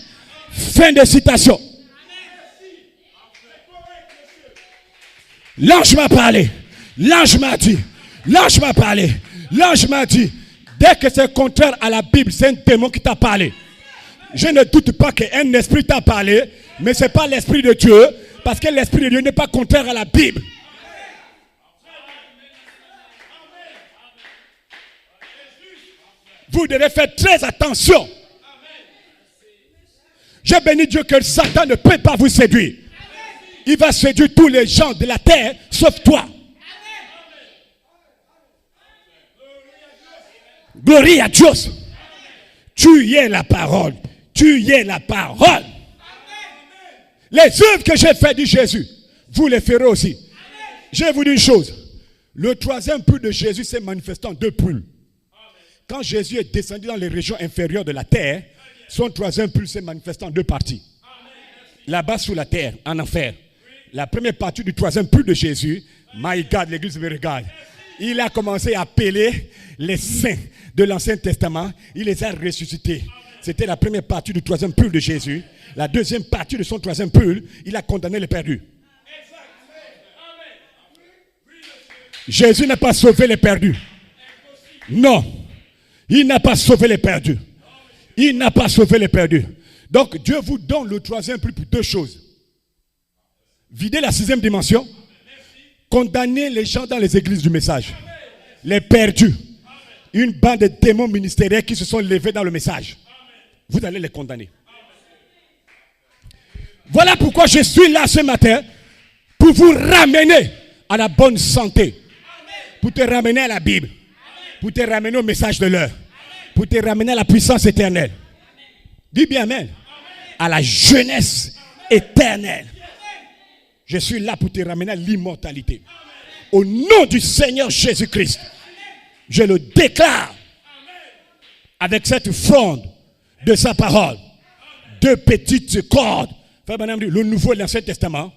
S1: Fin de citation. L'ange m'a parlé. L'ange m'a dit. L'ange m'a parlé. L'ange m'a dit. Dès que c'est contraire à la Bible, c'est un démon qui t'a parlé. Je ne doute pas qu'un esprit t'a parlé, mais ce n'est pas l'esprit de Dieu, parce que l'esprit de Dieu n'est pas contraire à la Bible. Vous devez faire très attention. Je bénis Dieu que Satan ne peut pas vous séduire. Il va séduire tous les gens de la terre, sauf toi. Glorie à Dieu. Tu y es la parole. Tu y es la parole. Les œuvres que j'ai faites, dit Jésus, vous les ferez aussi. Je vais vous dire une chose. Le troisième pull de Jésus s'est manifesté en deux pulls. Quand Jésus est descendu dans les régions inférieures de la terre, son troisième pull s'est manifesté en deux parties. Là-bas sous la terre, en enfer. La première partie du troisième pull de Jésus, my God, l'église me regarde. Il a commencé à appeler les saints de l'Ancien Testament. Il les a ressuscités. C'était la première partie du troisième pull de Jésus. La deuxième partie de son troisième pull, il a condamné les perdus. Jésus n'a pas sauvé les perdus. Non. Il n'a pas sauvé les perdus. Il n'a pas sauvé les perdus. Donc Dieu vous donne le troisième pull pour deux choses. Vider la sixième dimension. Condamner les gens dans les églises du message. Les perdus. Une bande de démons ministériels qui se sont levés dans le message. Vous allez les condamner. Voilà pourquoi je suis là ce matin pour vous ramener à la bonne santé. Pour te ramener à la Bible. Pour te ramener au message de l'heure. Pour te ramener à la puissance éternelle. Dis bien amen. À la jeunesse éternelle. Je suis là pour te ramener à l'immortalité. Au nom du Seigneur Jésus-Christ, je le déclare avec cette fronde de sa parole. Deux petites cordes. Le Nouveau et l'Ancien Testament.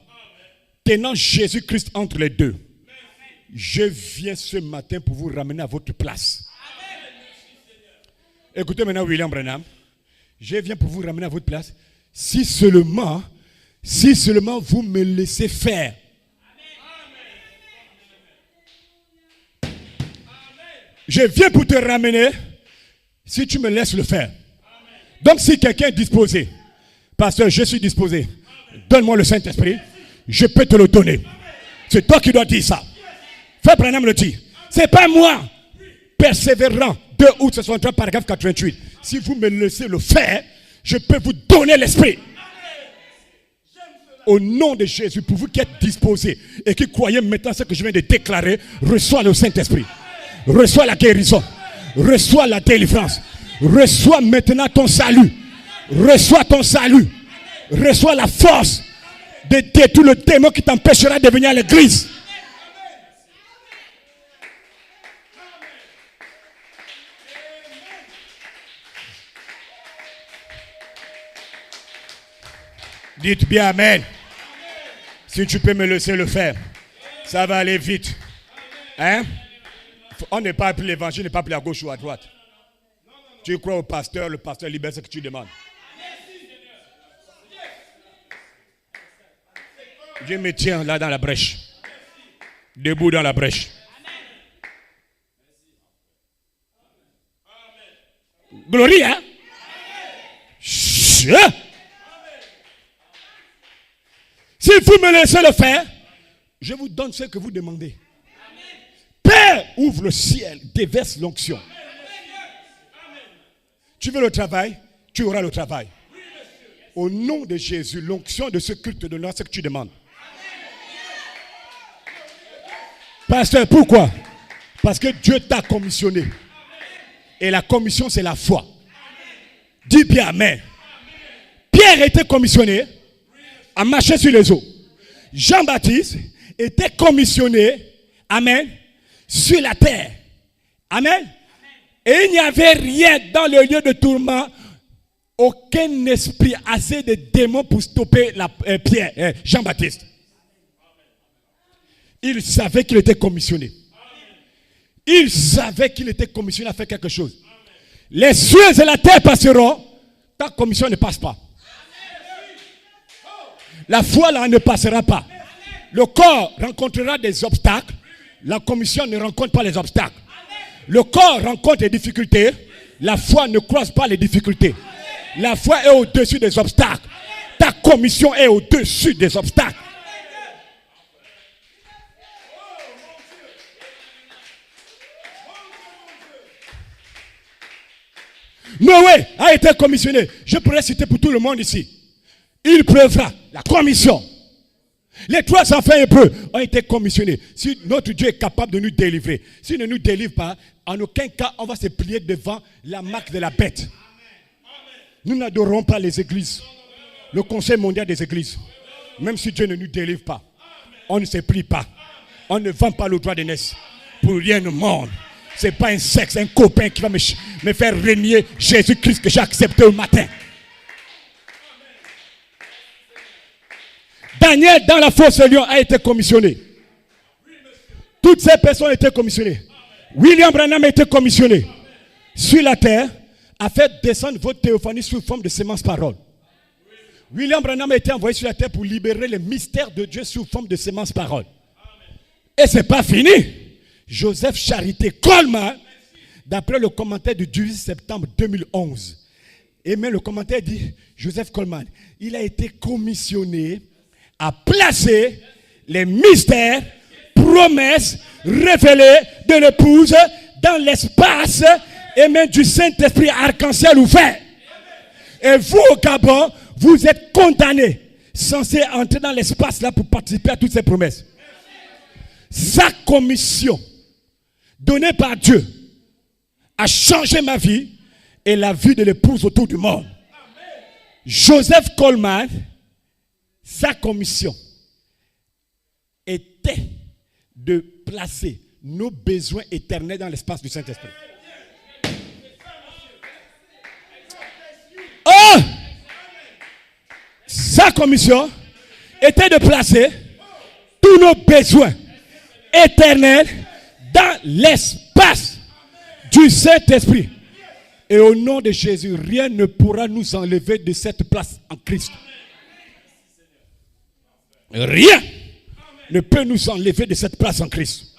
S1: Tenant Jésus-Christ entre les deux. Je viens ce matin pour vous ramener à votre place. Écoutez maintenant William Branham. Je viens pour vous ramener à votre place. Si seulement vous me laissez faire. Je viens pour te ramener si tu me laisses le faire. Donc si quelqu'un est disposé, pasteur, je suis disposé, donne-moi le Saint-Esprit, je peux te le donner. C'est toi qui dois dire ça. Frère Branham le dit. C'est pas moi. Persévérant. 2 août 63, paragraphe 88. Si vous me laissez le faire, je peux vous donner l'esprit. Au nom de Jésus, pour vous qui êtes disposés et qui croyez maintenant ce que je viens de déclarer, reçois le Saint-Esprit. Reçois la guérison. Reçois la délivrance. Reçois maintenant ton salut. Reçois ton salut. Reçois la force de détruire le démon qui t'empêchera de venir à l'église. Dites bien Amen. Si tu peux me laisser le faire, ça va aller vite. Hein? On n'est pas appelé l'évangile, n'est pas appelé à gauche ou à droite. Tu crois au pasteur, le pasteur libère ce que tu demandes. Dieu me tient là dans la brèche. Debout dans la brèche. Glorie, hein? Si vous me laissez le faire, je vous donne ce que vous demandez. Père, ouvre le ciel, déverse l'onction. Tu veux le travail, tu auras le travail. Au nom de Jésus, l'onction de ce culte te donnera ce que tu demandes. Pasteur, pourquoi? Parce que Dieu t'a commissionné. Et la commission, c'est la foi. Dis bien Amen. Pierre était commissionné à marcher sur les eaux. Jean-Baptiste était commissionné, Amen, sur la terre. Amen. Et il n'y avait rien dans le lieu de tourment, aucun esprit, assez de démons pour stopper Jean-Baptiste. Il savait qu'il était commissionné. Il savait qu'il était commissionné à faire quelque chose. Les cieux et la terre passeront, ta commission ne passe pas. La foi là ne passera pas. Le corps rencontrera des obstacles. La commission ne rencontre pas les obstacles. Le corps rencontre des difficultés. La foi ne croise pas les difficultés. La foi est au-dessus des obstacles. Ta commission est au-dessus des obstacles. Noé a été commissionné. Je pourrais citer pour tout le monde ici. Il pleuvra. La commission. Les 3 enfants hébreux ont été commissionnés. Si notre Dieu est capable de nous délivrer, s'il ne nous délivre pas, en aucun cas on va se plier devant la marque de la bête. Nous n'adorons pas les églises. Le Conseil mondial des églises. Même si Dieu ne nous délivre pas, on ne se plie pas. On ne vend pas le droit d'aînesse. Pour rien au monde. Ce n'est pas un sexe, un copain qui va me faire renier Jésus-Christ que j'ai accepté au matin. Daniel dans la fosse lion a été commissionné. Toutes ces personnes ont été commissionnées. William Branham a été commissionné sur la terre à faire descendre votre théophanie sous forme de sémence parole. William Branham a été envoyé sur la terre pour libérer les mystères de Dieu sous forme de sémence parole. Et ce n'est pas fini. Joseph Charité Coleman, d'après le commentaire du 18 septembre 2011, et même le commentaire dit, Joseph Coleman, il a été commissionné à placer les mystères, promesses révélées de l'épouse dans l'espace et même du Saint-Esprit arc-en-ciel ouvert. Et vous au Gabon, vous êtes condamnés, censés entrer dans l'espace là pour participer à toutes ces promesses. Sa commission donnée par Dieu a changé ma vie et la vie de l'épouse autour du monde. Joseph Coleman, sa commission était de placer nos besoins éternels dans l'espace du Saint-Esprit. Oh! Sa commission était de placer tous nos besoins éternels dans l'espace du Saint-Esprit. Et au nom de Jésus, rien ne pourra nous enlever de cette place en Christ. Rien ne peut nous enlever de cette place en Christ.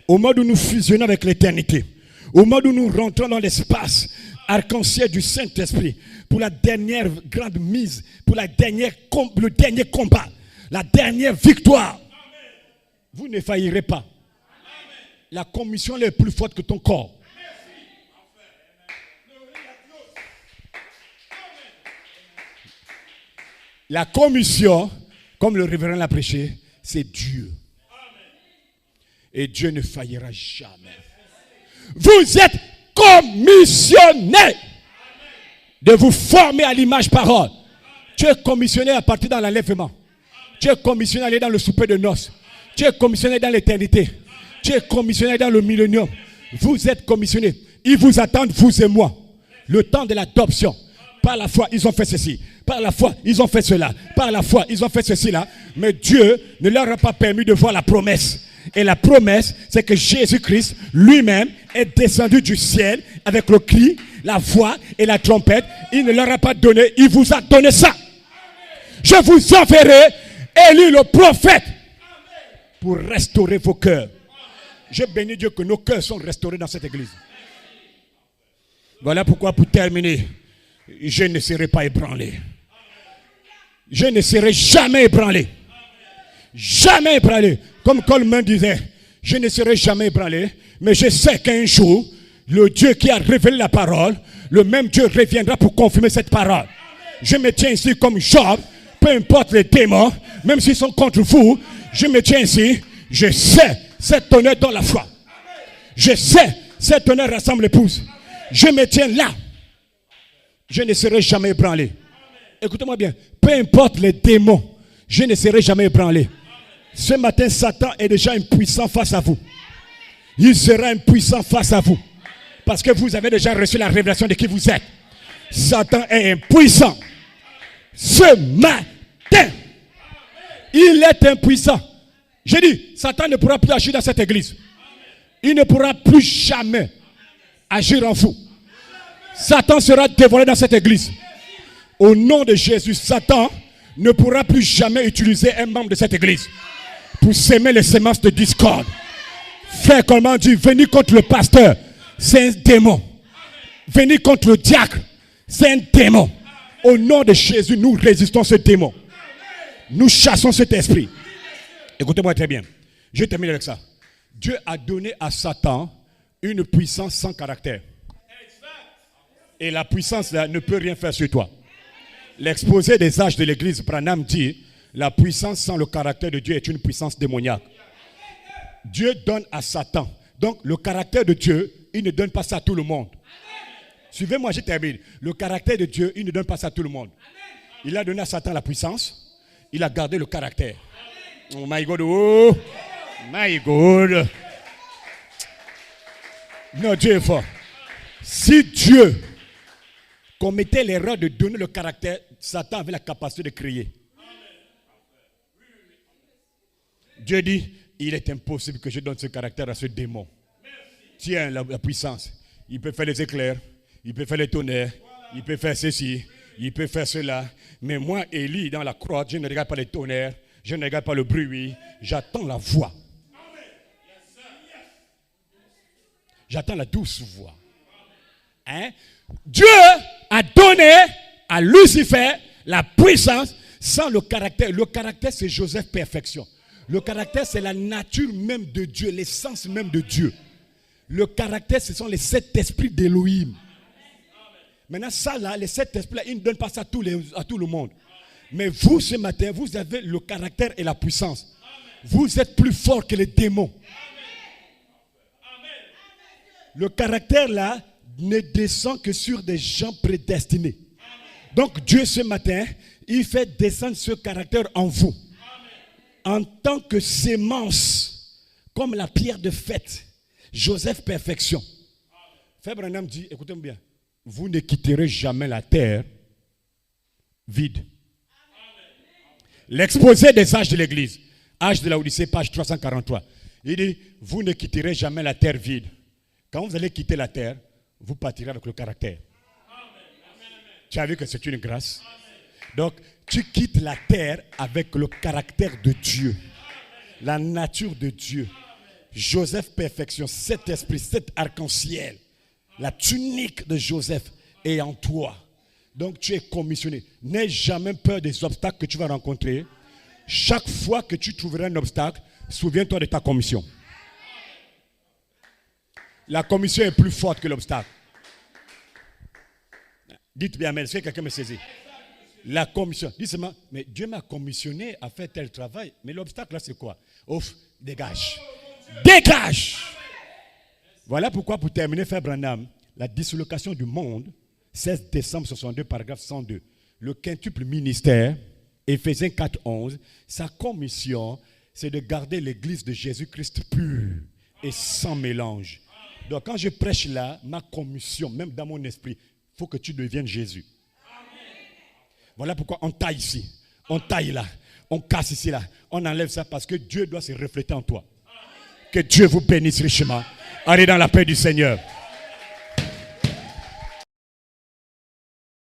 S1: Au moment où nous fusionnons avec l'éternité, au moment où nous rentrons dans l'espace arc-en-ciel du Saint-Esprit, pour la dernière grande mise, pour le dernier combat, la dernière victoire, vous ne faillirez pas. La commission est plus forte que ton corps. La commission, comme le révérend l'a prêché, c'est Dieu. Et Dieu ne faillira jamais. Vous êtes commissionnés de vous former à l'image parole. Tu es commissionné à partir dans l'enlèvement. Tu es commissionné à aller dans le souper de noces. Tu es commissionné dans l'éternité. Tu es commissionné dans le millénium. Vous êtes commissionné. Ils vous attendent, vous et moi. Le temps de l'adoption. Par la foi, ils ont fait ceci. Par la foi, ils ont fait cela. Par la foi, ils ont fait ceci là. Mais Dieu ne leur a pas permis de voir la promesse. Et la promesse, c'est que Jésus-Christ lui-même est descendu du ciel avec le cri, la voix et la trompette. Il ne leur a pas donné, il vous a donné ça. Je vous enverrai Élie le prophète pour restaurer vos cœurs. Je bénis Dieu que nos cœurs sont restaurés dans cette église. Voilà pourquoi, pour terminer, je ne serai pas ébranlé. Je ne serai jamais ébranlé. Jamais ébranlé. Comme Coleman disait, je ne serai jamais ébranlé, mais je sais qu'un jour, le Dieu qui a révélé la parole, le même Dieu reviendra pour confirmer cette parole. Je me tiens ici comme Job, peu importe les démons, même s'ils sont contre vous, je me tiens ici, je sais, cet honneur dans la foi. Je sais, cet honneur rassemble l'épouse. Je me tiens là. Je ne serai jamais ébranlé. Écoutez-moi bien, peu importe les démons, je ne serai jamais ébranlé. Ce matin, Satan est déjà impuissant face à vous. Il sera impuissant face à vous. Parce que vous avez déjà reçu la révélation de qui vous êtes. Satan est impuissant. Ce matin, il est impuissant. J'ai dit, Satan ne pourra plus agir dans cette église. Il ne pourra plus jamais agir en vous. Satan sera dévoilé dans cette église. Au nom de Jésus, Satan ne pourra plus jamais utiliser un membre de cette église pour s'aimer les semences de discorde. Frère Coleman dit, venir contre le pasteur, c'est un démon. Venir contre le diacre, c'est un démon. Au nom de Jésus, nous résistons à ce démon. Nous chassons cet esprit. Écoutez-moi très bien. Je termine avec ça. Dieu a donné à Satan une puissance sans caractère. Et la puissance là ne peut rien faire sur toi. L'exposé des âges de l'église, Branham dit, la puissance sans le caractère de Dieu est une puissance démoniaque. Dieu donne à Satan. Donc le caractère de Dieu, il ne donne pas ça à tout le monde. Suivez-moi, je termine. Le caractère de Dieu, il ne donne pas ça à tout le monde. Il a donné à Satan la puissance. Il a gardé le caractère. Oh my God, oh my God. Non, Dieu est fort. Si Dieu commettait l'erreur de donner le caractère, Satan avait la capacité de créer. Dieu dit, il est impossible que je donne ce caractère à ce démon. Tiens la puissance. Il peut faire les éclairs, il peut faire les tonnerres, il peut faire ceci, il peut faire cela. Mais moi, Élie, dans la croix, je ne regarde pas les tonnerres, je ne regarde pas le bruit, j'attends la voix. J'attends la douce voix. Hein? Dieu a donné à Lucifer la puissance sans le caractère. Le caractère, c'est Joseph perfection. Le caractère, c'est la nature même de Dieu, l'essence même de Dieu. Le caractère, ce sont les 7 esprits d'Élohim. Maintenant, ça là, les 7 esprits là, ils ne donnent pas ça à tout le monde. Mais vous, ce matin, vous avez le caractère et la puissance. Vous êtes plus fort que les démons. Le caractère là ne descend que sur des gens prédestinés. Donc Dieu ce matin, il fait descendre ce caractère en vous. En tant que sémence, comme la pierre de fête, Joseph perfection. Frère Branham dit, écoutez-moi bien, vous ne quitterez jamais la terre vide. L'exposé des âges de l'église, âge de la Odyssée, page 343. Il dit, vous ne quitterez jamais la terre vide. Quand vous allez quitter la terre, vous partirez avec le caractère. Tu as vu que c'est une grâce. Donc, tu quittes la terre avec le caractère de Dieu. La nature de Dieu. Joseph perfection, cet esprit, cet arc-en-ciel. La tunique de Joseph est en toi. Donc, tu es commissionné. N'aie jamais peur des obstacles que tu vas rencontrer. Chaque fois que tu trouveras un obstacle, souviens-toi de ta commission. La commission est plus forte que l'obstacle. Dites bien, mais est-ce que quelqu'un me saisit? La commission. Dis seulement, mais Dieu m'a commissionné à faire tel travail. Mais l'obstacle là, c'est quoi? Ouf, dégage. Dégage! Voilà pourquoi, pour terminer, Frère Branham, la dislocation du monde, 16 décembre 62, paragraphe 102. Le quintuple ministère, Éphésiens 4, 11, sa commission, c'est de garder l'église de Jésus-Christ pure et sans mélange. Donc quand je prêche là, ma commission, même dans mon esprit, il faut que tu deviennes Jésus. Voilà pourquoi on taille ici, on taille là, on casse ici là, on enlève ça parce que Dieu doit se refléter en toi. Que Dieu vous bénisse richement. Allez dans la paix du Seigneur.